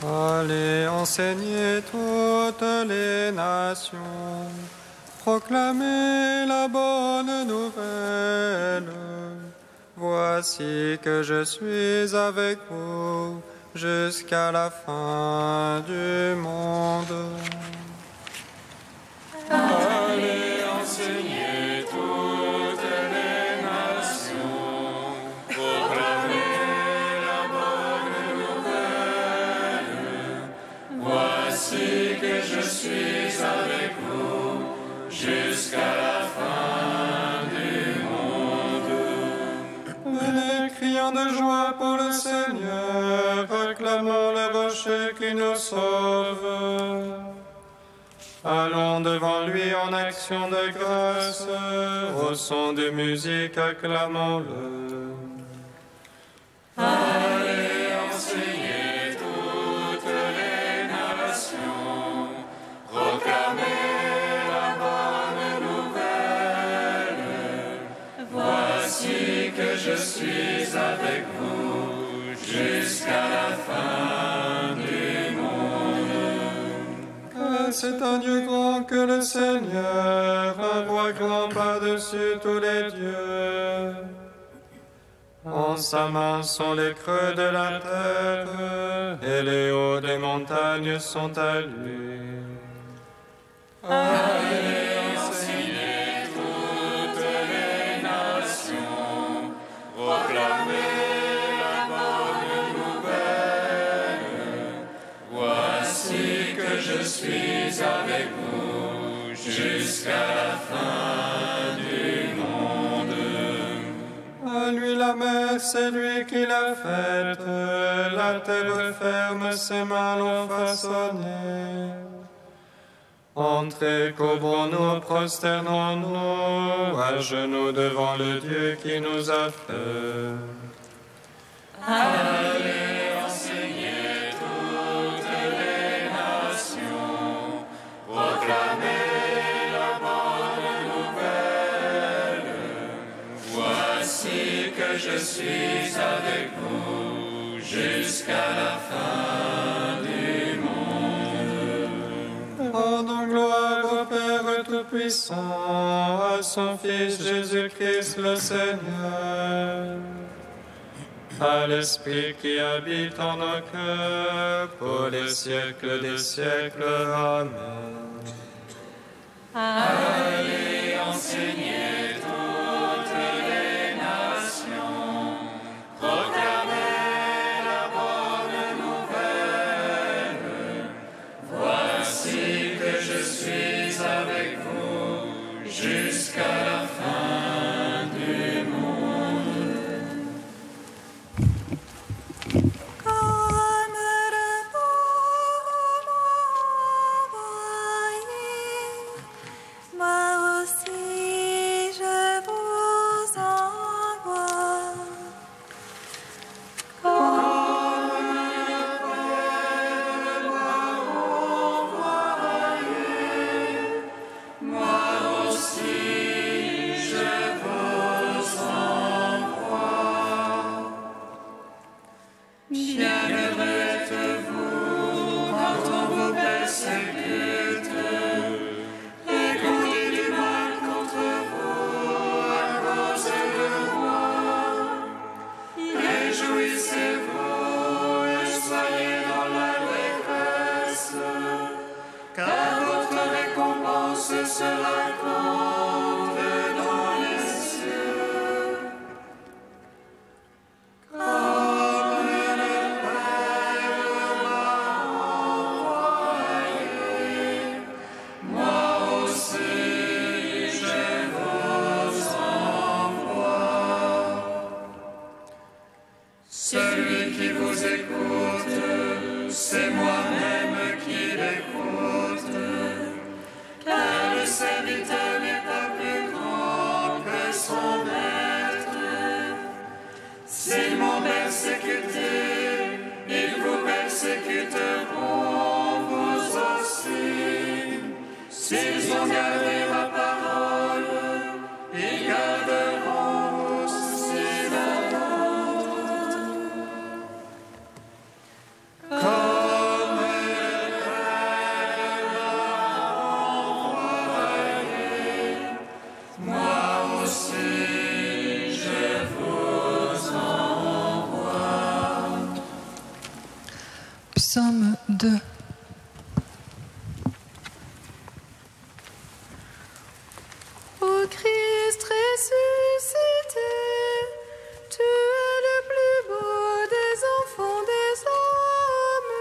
Allez enseigner toutes les nations, proclamez la bonne nouvelle. Voici que je suis avec vous jusqu'à la fin du monde. Allez enseigner toutes les nations, proclamez la bonne nouvelle. Voici que je suis avec vous jusqu'à la fin du monde. Venez, crions de joie pour le Seigneur, acclamons le rocher qui nous sauve. Allons devant lui en action de grâce, au son de musique, acclamons-le. Allez enseigner toutes les nations, proclamez la bonne nouvelle. Voici que je suis avec vous jusqu'à la fin du monde. C'est un Dieu grand que le Seigneur, un roi grand par-dessus tous les dieux. En sa main sont les creux de la terre, et les hauts des montagnes sont à lui. Allez enseigner toutes les nations, proclamez la bonne nouvelle. Voici que je suis avec vous jusqu'à la fin du monde. À lui la mer, c'est lui qui l'a faite, la terre ferme, ses mains l'ont façonnée. Entrez, couvrons-nous, prosternons-nous, à genoux devant le Dieu qui nous a fait. Allez enseigner toutes les nations, proclamez la bonne nouvelle. Voici que je suis avec vous jusqu'à la fin du monde. Rendons gloire au Père Tout-Puissant, à son Fils Jésus-Christ le Seigneur, à l'Esprit qui habite en nos cœurs, pour les siècles des siècles. Amen. Allez enseigner toutes les nations, proclamez la bonne nouvelle. Voici que je suis avec vous jusqu'à la fin du monde. Comme le Père m'a envoyé, moi aussi je vous envoie. Moi aussi je vous envoie. Bienheureux êtes-vous quand on vous persécute et qu'on dit du mal contre vous à cause de moi. Réjouissez-vous et soyez dans l'allégresse, car votre récompense sera grande dans les cieux. Comme le Père m'a envoyé, moi aussi je vous envoie. Celui qui vous écoute, c'est moi-même qui l'écoute, car le serviteur n'est pas plus grand que son maître. S'ils m'ont persécuté, ils vous persécuteront vous aussi. S'ils ont gardé ma parole, ils garderont aussi la vôtre. Comme Psaume 2. Ô Christ ressuscité, tu es le plus beau des enfants des hommes.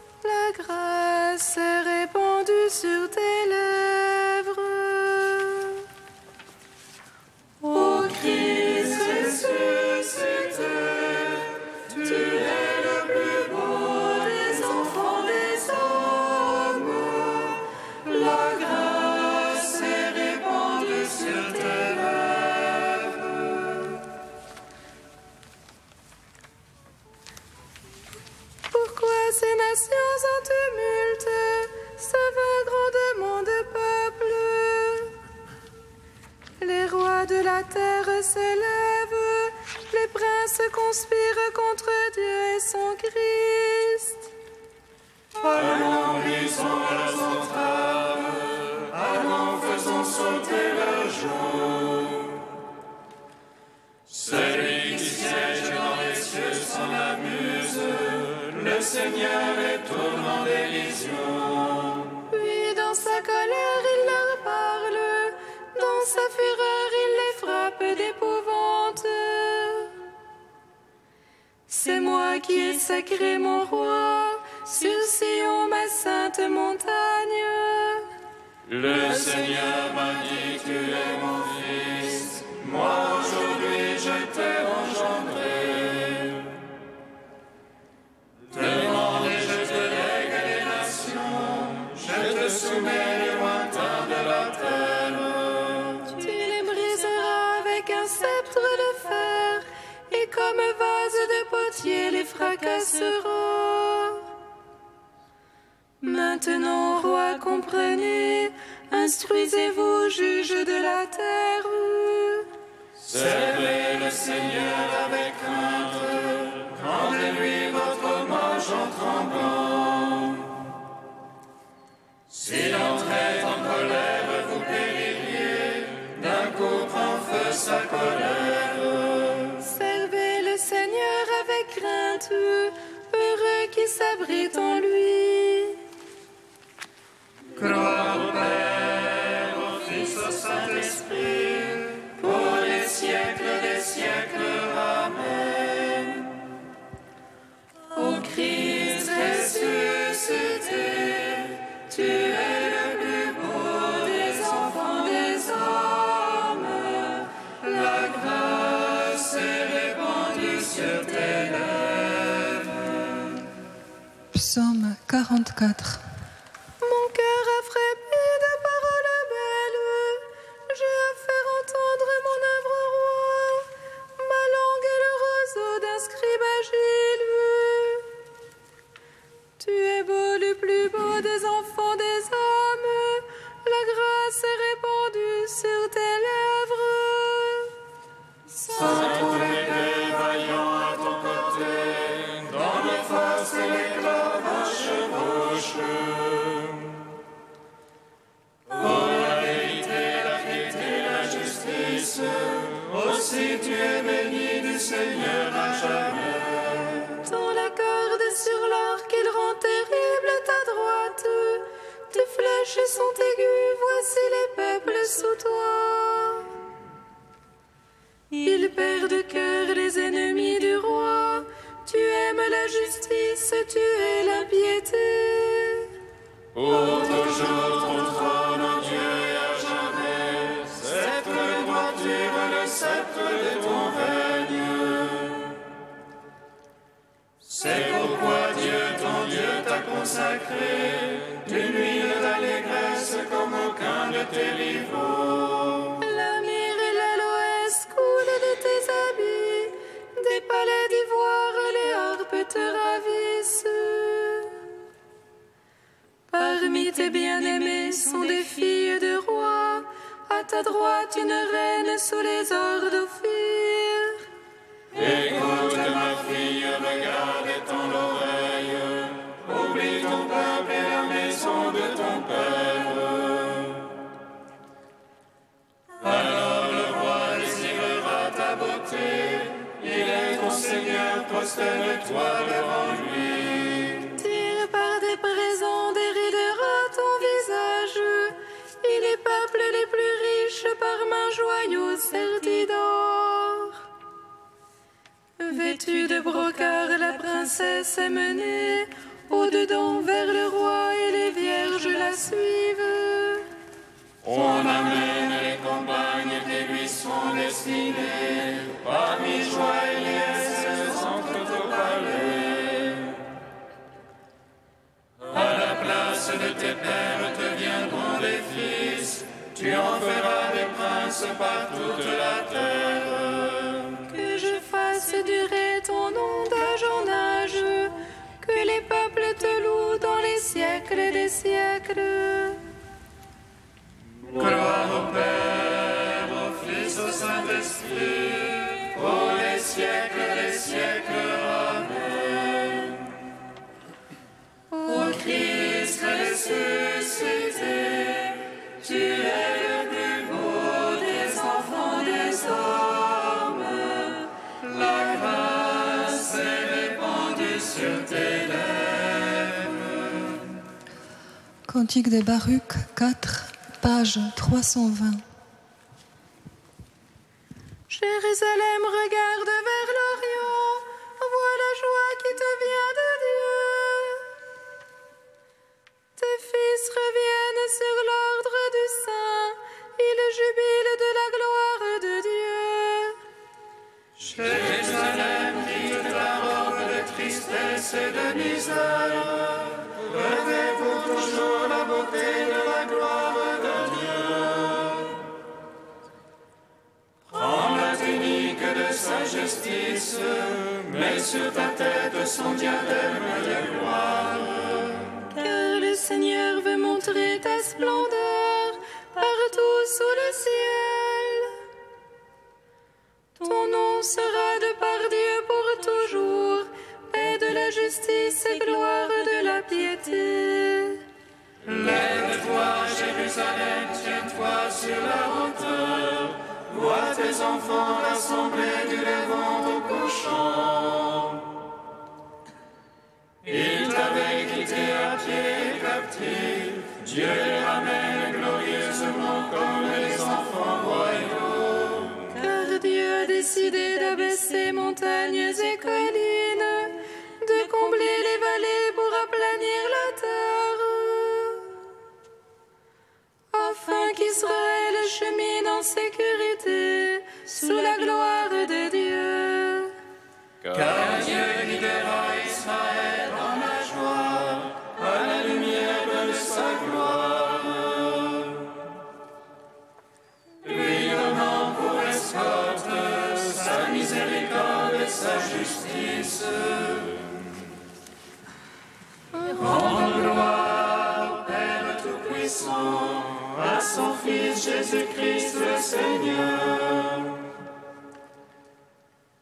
La grâce est répandue sur tes lèvres. Ô Christ ressuscité, tu es le plus beau des enfants des hommes. La grâce est répandue sur tes lèvres. Pourquoi ces nations en tumulte se vaguent grandement de peuples? Les rois de la terre se lèvent, les princes conspirent contre Dieu et son Christ. Allons, brisons leurs entraves, allons, faisons sauter leurs joues. Celui qui siège dans les cieux s'en amuse, le Seigneur les tourne en dérision. Puis dans sa colère il leur parle, dans sa fureur il les frappe d'épouvante. C'est moi qui ai sacré mon roi, sur Sion ma sainte montagne. Le Seigneur m'a dit, tu es mon fils, moi aujourd'hui je t'ai engendré. Demande et je te lègue les nations, je te soumets les lointains de la terre. Tu les briseras avec un sceptre de fer, et comme vase de potier les fracassera. Maintenant, roi, comprenez, instruisez-vous, juges de la terre. Servez le Seigneur avec crainte, rendez-lui votre manche en tremblant. S'il entrait en colère, vous péririez, d'un coup prend feu sa colère. Servez le Seigneur avec crainte, heureux qui s'abrite en lui. Crois au Père, au Fils, au Saint-Esprit, pour les siècles des siècles. Amen. Ô Christ ressuscité, tu es le plus beau des enfants des hommes. La grâce est répandue sur tes lèvres. Psaume 44. Mon cœur a frappé de paroles belles, j'ai à faire entendre mon œuvre au roi, ma langue est le roseau d'un scribe agile. Tu es beau, le plus beau des enfants des hommes, la grâce est répandue sur tes lèvres. Saint épée vaillant à ton côté, dans les forces et les cloches chevauchent. Oh, la vérité, la piété, la justice, aussi tu es béni du Seigneur à jamais. Dans la corde sur l'arc, il rend terrible ta droite. Tes flèches sont aiguës, voici les peuples sous toi. Ils perdent de cœur les ennemis du roi. Tu aimes la justice, tu es la piété. Pour toujours ton trône, ô Dieu, et à jamais, sceptre de droiture, le sceptre de ton règne. C'est pourquoi Dieu, ton Dieu, t'a consacré d'une huile d'allégresse comme aucun de tes rivaux. La myrrhe et l'aloès coulent de tes habits. Des palais d'ivoire, les harpes te ravissent. Parmi tes bien-aimés sont des filles de rois. À ta droite, une reine sous les ors d'Ophir. Écoute ma fille, regarde et tends l'oreille. Oublie ton peuple et la maison de ton père. Alors le roi désirera ta beauté, il est ton Seigneur, prosterne-toi devant lui. Tire par des présents des rides à ton visage, et les peuples les plus riches par main joyaux sertis d'or. Vêtue de brocart, la princesse est menée au-dedans vers le roi et les vierges la suivent. On amène les compagnes qui lui sont destinées, parmi joie et liesse entrent au palais. À la place de tes pères te viendront des fils, tu en feras des princes par toute la terre. Que je fasse durer ton nom d'âge en âge, que les peuples te louent dans les siècles des siècles. Gloire au Père, au Fils, au Saint-Esprit, pour les siècles des siècles. Amen. Ô Christ ressuscité, tu es le plus beau des enfants des hommes. La grâce est répandue sur tes lèvres. Cantique de Baruch 4, page 320. Jérusalem, regarde vers l'Orient, vois la joie qui te vient de Dieu. Tes fils reviennent sur l'ordre du Saint, ils jubilent de la gloire de Dieu. Jérusalem, quitte ta robe de tristesse et de misère, revêt pour toujours la beauté de la gloire de Dieu. Prends la tunique de sa justice, mets sur ta tête son diadème de gloire. Car le Seigneur veut montrer ta splendeur partout sous le ciel. Ton nom sera de par Dieu pour toujours, paix de la justice et gloire de la piété. Lève-toi, Jérusalem, tiens-toi sur la hauteur, vois tes enfants rassemblés du levant au couchant. Ils t'avaient quitté à pied captif, Dieu les ramène glorieusement comme les enfants royaux. Car Dieu a décidé d'abaisser montagnes et collines, de combler les vallées pour aplanir la terre, afin qu'Israël chemine en sécurité sous la gloire de Dieu. Car Dieu guidera Israël dans la joie, à la lumière de sa gloire. Lui donnant pour escorte sa miséricorde et sa justice. Rends gloire au Père Tout-Puissant, à son Fils Jésus-Christ le Seigneur,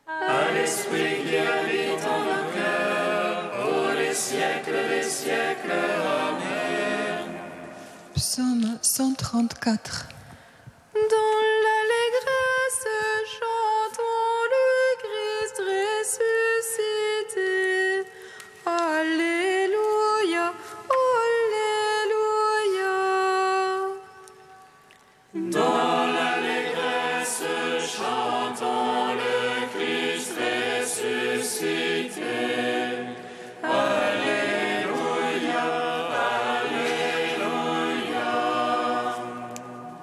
à l'Esprit qui habite en nos cœurs, pour les siècles des siècles. Amen. Psaume 134. Dans l'allégresse, chantons le Christ ressuscité. Alléluia, Alléluia. Dans l'allégresse, chantons le Christ ressuscité. Alléluia, Alléluia.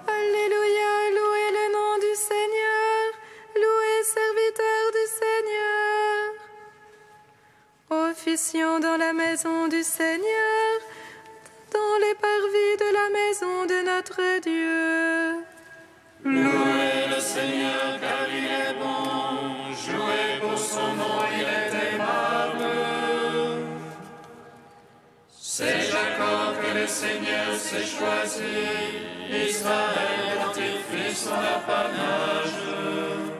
Alléluia, louez le nom du Seigneur, louez serviteur du Seigneur. Officions dans la maison du Seigneur, dans les parvis de la maison de notre Dieu. Louez le Seigneur car il est bon, jouez pour son nom, il est aimable. C'est Jacob que le Seigneur s'est choisi, Israël dont il fit son apanage.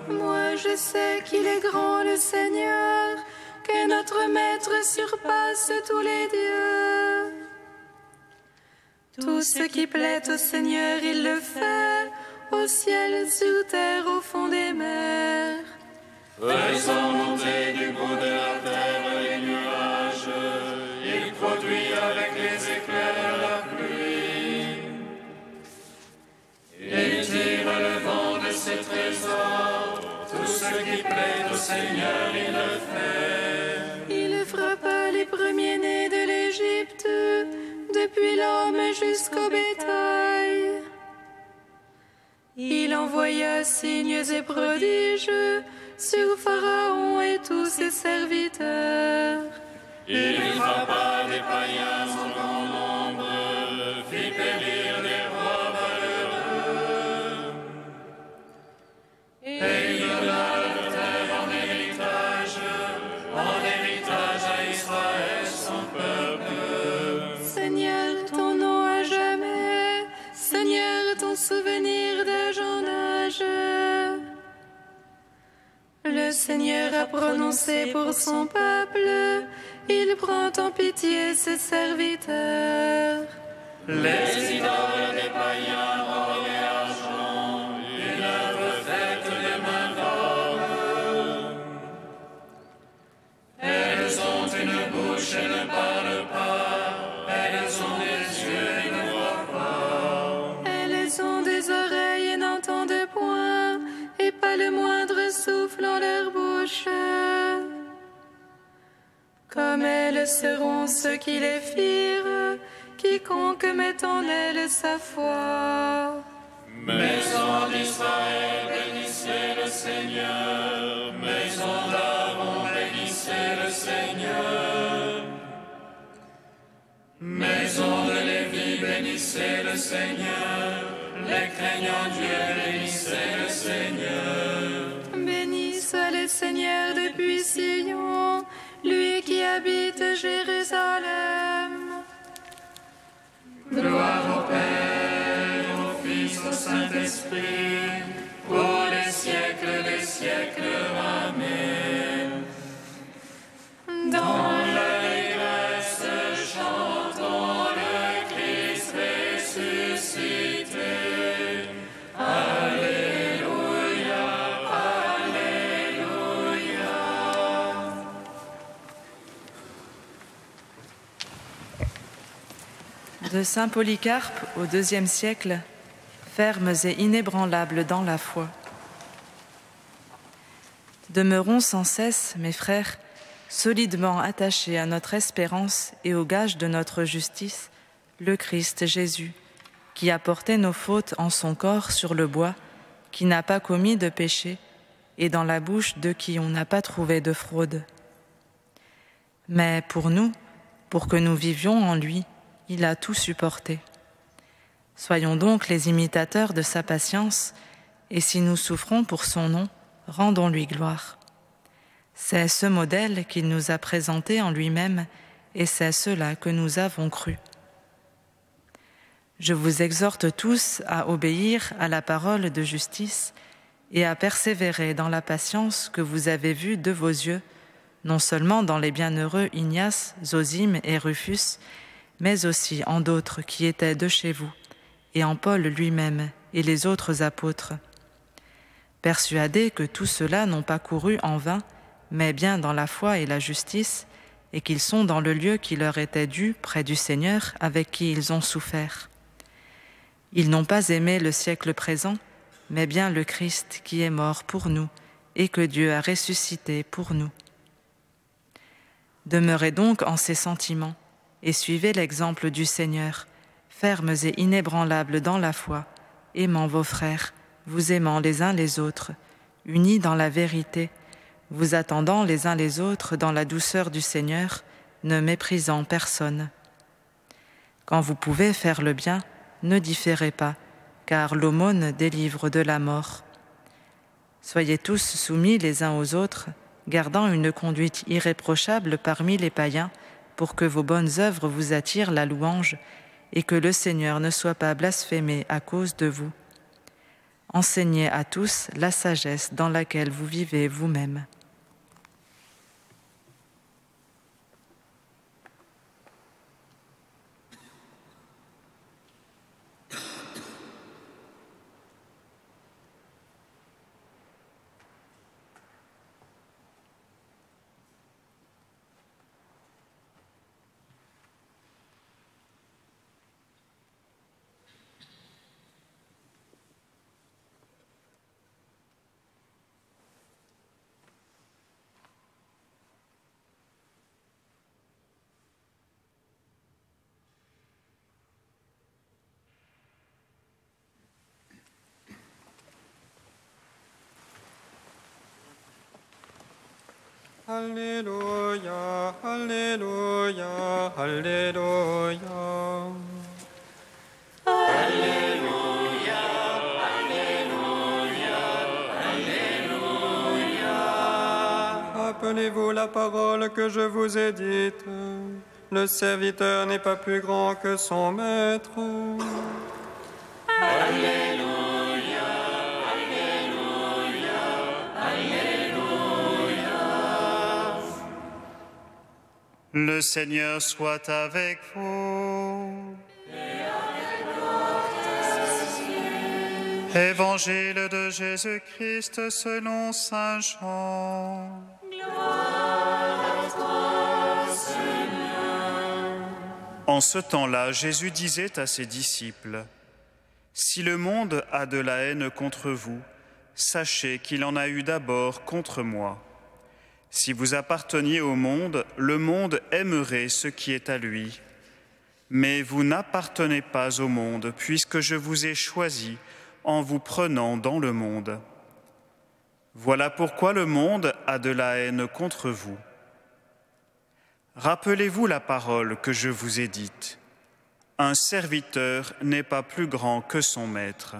Moi je sais qu'il est grand le Seigneur, que notre Maître surpasse tous les dieux. Tout ce qui plaît au Seigneur, il le fait, au ciel, sur terre, au fond des mers. Faisons monter trésor. Tout ce qui plaît au Seigneur, il le fait. Il frappa les premiers-nés de l'Égypte, depuis l'homme jusqu'au bétail. Il envoya signes et prodiges sur Pharaon et tous ses serviteurs. Il frappa des païens en grand nombre, fit périr des rois malheureux. Et il donna leur terre en héritage à Israël son peuple. Seigneur, ton nom à jamais, Seigneur, ton souvenir d'âge en âge. Le Seigneur a prononcé pour son peuple, il prend en pitié ses serviteurs. Les idoles des païens, or et argent, une œuvre faite de main d'homme. Elles ont une bouche et ne parlent pas, elles ont des yeux et ne voient pas. Elles ont des oreilles et n'entendent point, et pas le moindre souffle en leur bouche. Comme elles seront ceux qui les firent, quiconque met en elles sa foi. Maison d'Israël, bénissez le Seigneur. Maison d'Aaron, bénissez le Seigneur. Maison de Lévi, bénissez le Seigneur. Les craignants Dieu, bénissez le Seigneur. Béni soit le Seigneur depuis Sion, lui qui habite Jérusalem. Gloire au Père, au Fils, au Saint-Esprit, pour les siècles des siècles. Amen. Dans l'allégresse, chantons le Christ ressuscité. Alléluia, Alléluia. De saint Polycarpe au IIe siècle, fermes et inébranlables dans la foi. Demeurons sans cesse, mes frères, solidement attachés à notre espérance et au gage de notre justice, le Christ Jésus, qui a porté nos fautes en son corps sur le bois, qui n'a pas commis de péché, et dans la bouche de qui on n'a pas trouvé de fraude. Mais pour nous, pour que nous vivions en lui, il a tout supporté. Soyons donc les imitateurs de sa patience, et si nous souffrons pour son nom, rendons-lui gloire. C'est ce modèle qu'il nous a présenté en lui-même, et c'est cela que nous avons cru. Je vous exhorte tous à obéir à la parole de justice et à persévérer dans la patience que vous avez vue de vos yeux, non seulement dans les bienheureux Ignace, Zosime et Rufus, mais aussi en d'autres qui étaient de chez vous, et en Paul lui-même et les autres apôtres. Persuadés que tous ceux-là n'ont pas couru en vain, mais bien dans la foi et la justice, et qu'ils sont dans le lieu qui leur était dû près du Seigneur avec qui ils ont souffert. Ils n'ont pas aimé le siècle présent, mais bien le Christ qui est mort pour nous et que Dieu a ressuscité pour nous. Demeurez donc en ces sentiments et suivez l'exemple du Seigneur, fermes et inébranlables dans la foi, aimant vos frères, vous aimant les uns les autres, unis dans la vérité, vous attendant les uns les autres dans la douceur du Seigneur, ne méprisant personne. Quand vous pouvez faire le bien, ne différez pas, car l'aumône délivre de la mort. Soyez tous soumis les uns aux autres, gardant une conduite irréprochable parmi les païens, pour que vos bonnes œuvres vous attirent la louange et que le Seigneur ne soit pas blasphémé à cause de vous. Enseignez à tous la sagesse dans laquelle vous vivez vous-même. Alléluia, Alléluia, Alléluia. Alléluia, Alléluia, Alléluia. Rappelez-vous la parole que je vous ai dite. Le serviteur n'est pas plus grand que son maître. Alléluia, Alléluia, Alléluia. Le Seigneur soit avec vous. Évangile de Jésus-Christ selon saint Jean. En ce temps-là, Jésus disait à ses disciples, « Si le monde a de la haine contre vous, sachez qu'il en a eu d'abord contre moi. Si vous apparteniez au monde aimerait ce qui est à lui. Mais vous n'appartenez pas au monde, puisque je vous ai choisi en vous prenant dans le monde. Voilà pourquoi le monde a de la haine contre vous. Rappelez-vous la parole que je vous ai dite. Un serviteur n'est pas plus grand que son maître.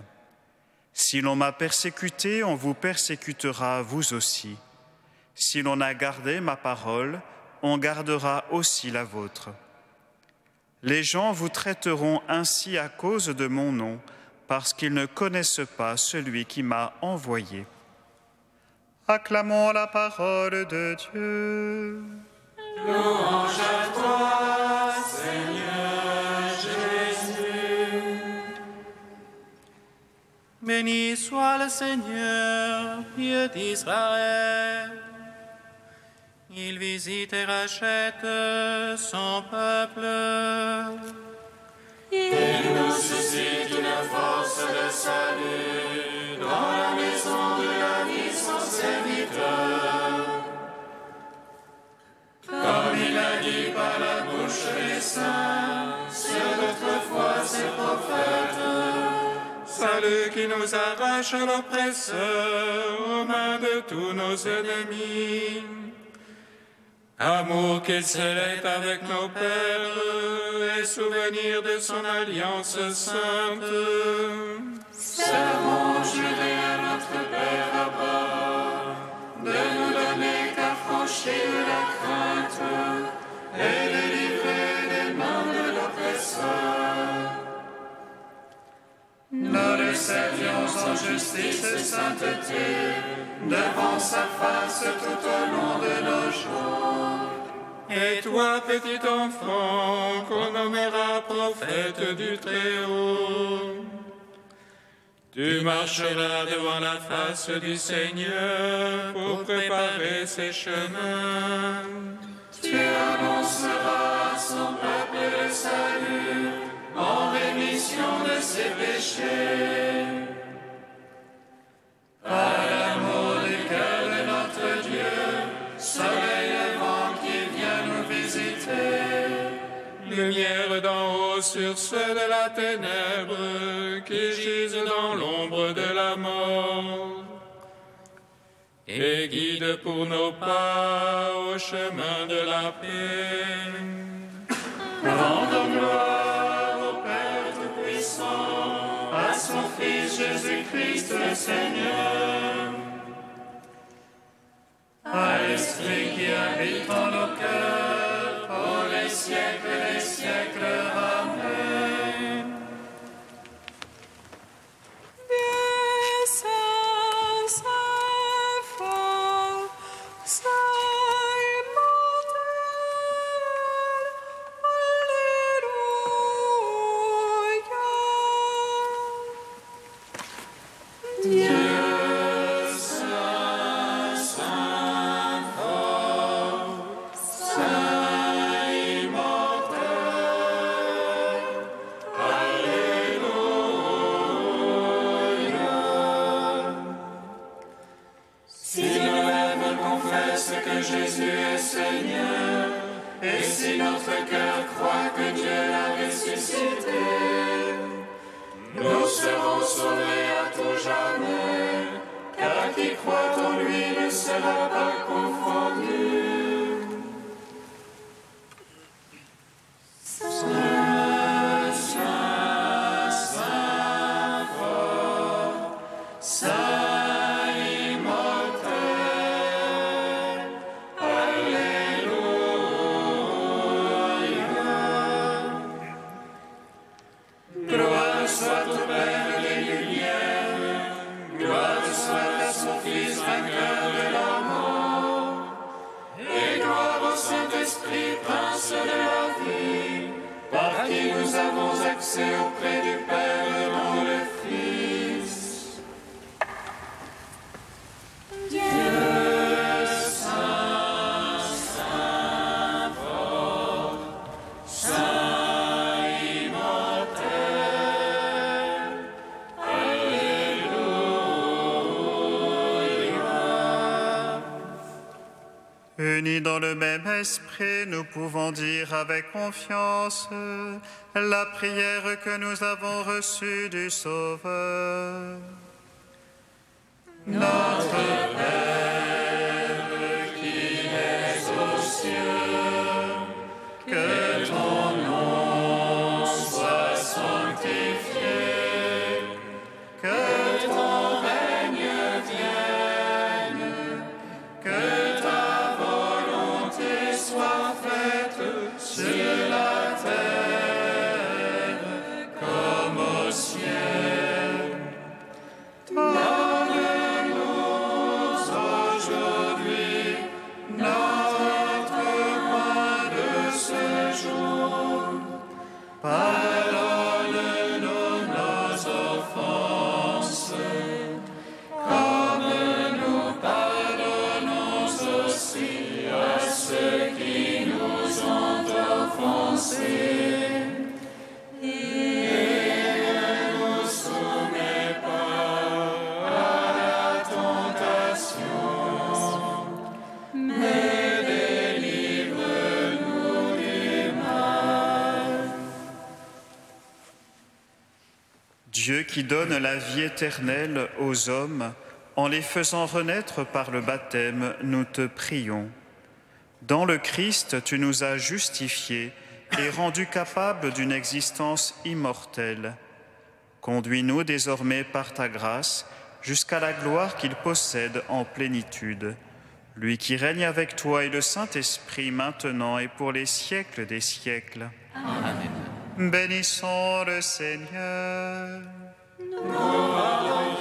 Si l'on m'a persécuté, on vous persécutera vous aussi. Si l'on a gardé ma parole, on gardera aussi la vôtre. Les gens vous traiteront ainsi à cause de mon nom, parce qu'ils ne connaissent pas celui qui m'a envoyé. » Acclamons la parole de Dieu. Louange à toi, Seigneur Jésus. Béni soit le Seigneur, Dieu d'Israël. Il visite et rachète son peuple. Il nous suscite une force de salut dans la maison de la vie, son serviteur. Comme il a dit par la bouche des saints, ceux d'autrefois ses prophètes. Salut qui nous arrache à l'oppresseur, aux mains de tous nos ennemis. Amour qu'il célèbre avec nos pères et souvenir de son alliance sainte. Servons juré à notre Père Abba de nous donner qu'affranchir de la crainte et délivrer des mains de l'oppresseur. Nous le servions en justice et sainteté devant sa face tout au long de nos jours. Et toi, petit enfant, qu'on nommera prophète du Très-Haut, tu marcheras devant la face du Seigneur pour préparer ses chemins. Tu annonceras à son peuple le salut en rémission de ses péchés. Par l'amour du cœur de notre Dieu, soleil levant qui vient nous visiter. Lumière d'en haut sur ceux de la ténèbre qui gisent dans l'ombre de la mort. Et guide pour nos pas au chemin de la paix. Rendons gloire au Père Tout-Puissant, à son Fils Jésus-Christ le Seigneur, à l'Esprit qui habite en nos cœurs, pour les siècles des siècles. Amen. Saint, Saint, fort, Saint immortel, Alléluia. Dieu Saint, Saint fort, Saint immortel, Alléluia. Si nos lèvres confessent que Jésus est Seigneur, et si notre cœur croit que Dieu l'a ressuscité, nous serons sauvés à tout jamais, car qui croit en lui ne sera pas confondu. accès auprès du Père dans le Fils. Dieu saint, saint fort, saint immortel. Alléluia. Unis dans le même esprit, nous pouvons dire avec confiance la prière que nous avons reçue du Sauveur. Notre Père qui es aux cieux, que ton nom soit sanctifié, que ton règne vienne, que ta volonté soit faite sur la terre comme au ciel. Donne-nous aujourd'hui notre pain de ce jour. Pardonne-nous nos offenses, comme nous pardonnons aussi à ceux qui nous ont offensés. Dieu qui donne la vie éternelle aux hommes, en les faisant renaître par le baptême, nous te prions. Dans le Christ, tu nous as justifiés et rendus capables d'une existence immortelle. Conduis-nous désormais par ta grâce jusqu'à la gloire qu'il possède en plénitude. Lui qui règne avec toi et le Saint-Esprit maintenant et pour les siècles des siècles. Amen. Bénissons le Seigneur. Nous rendons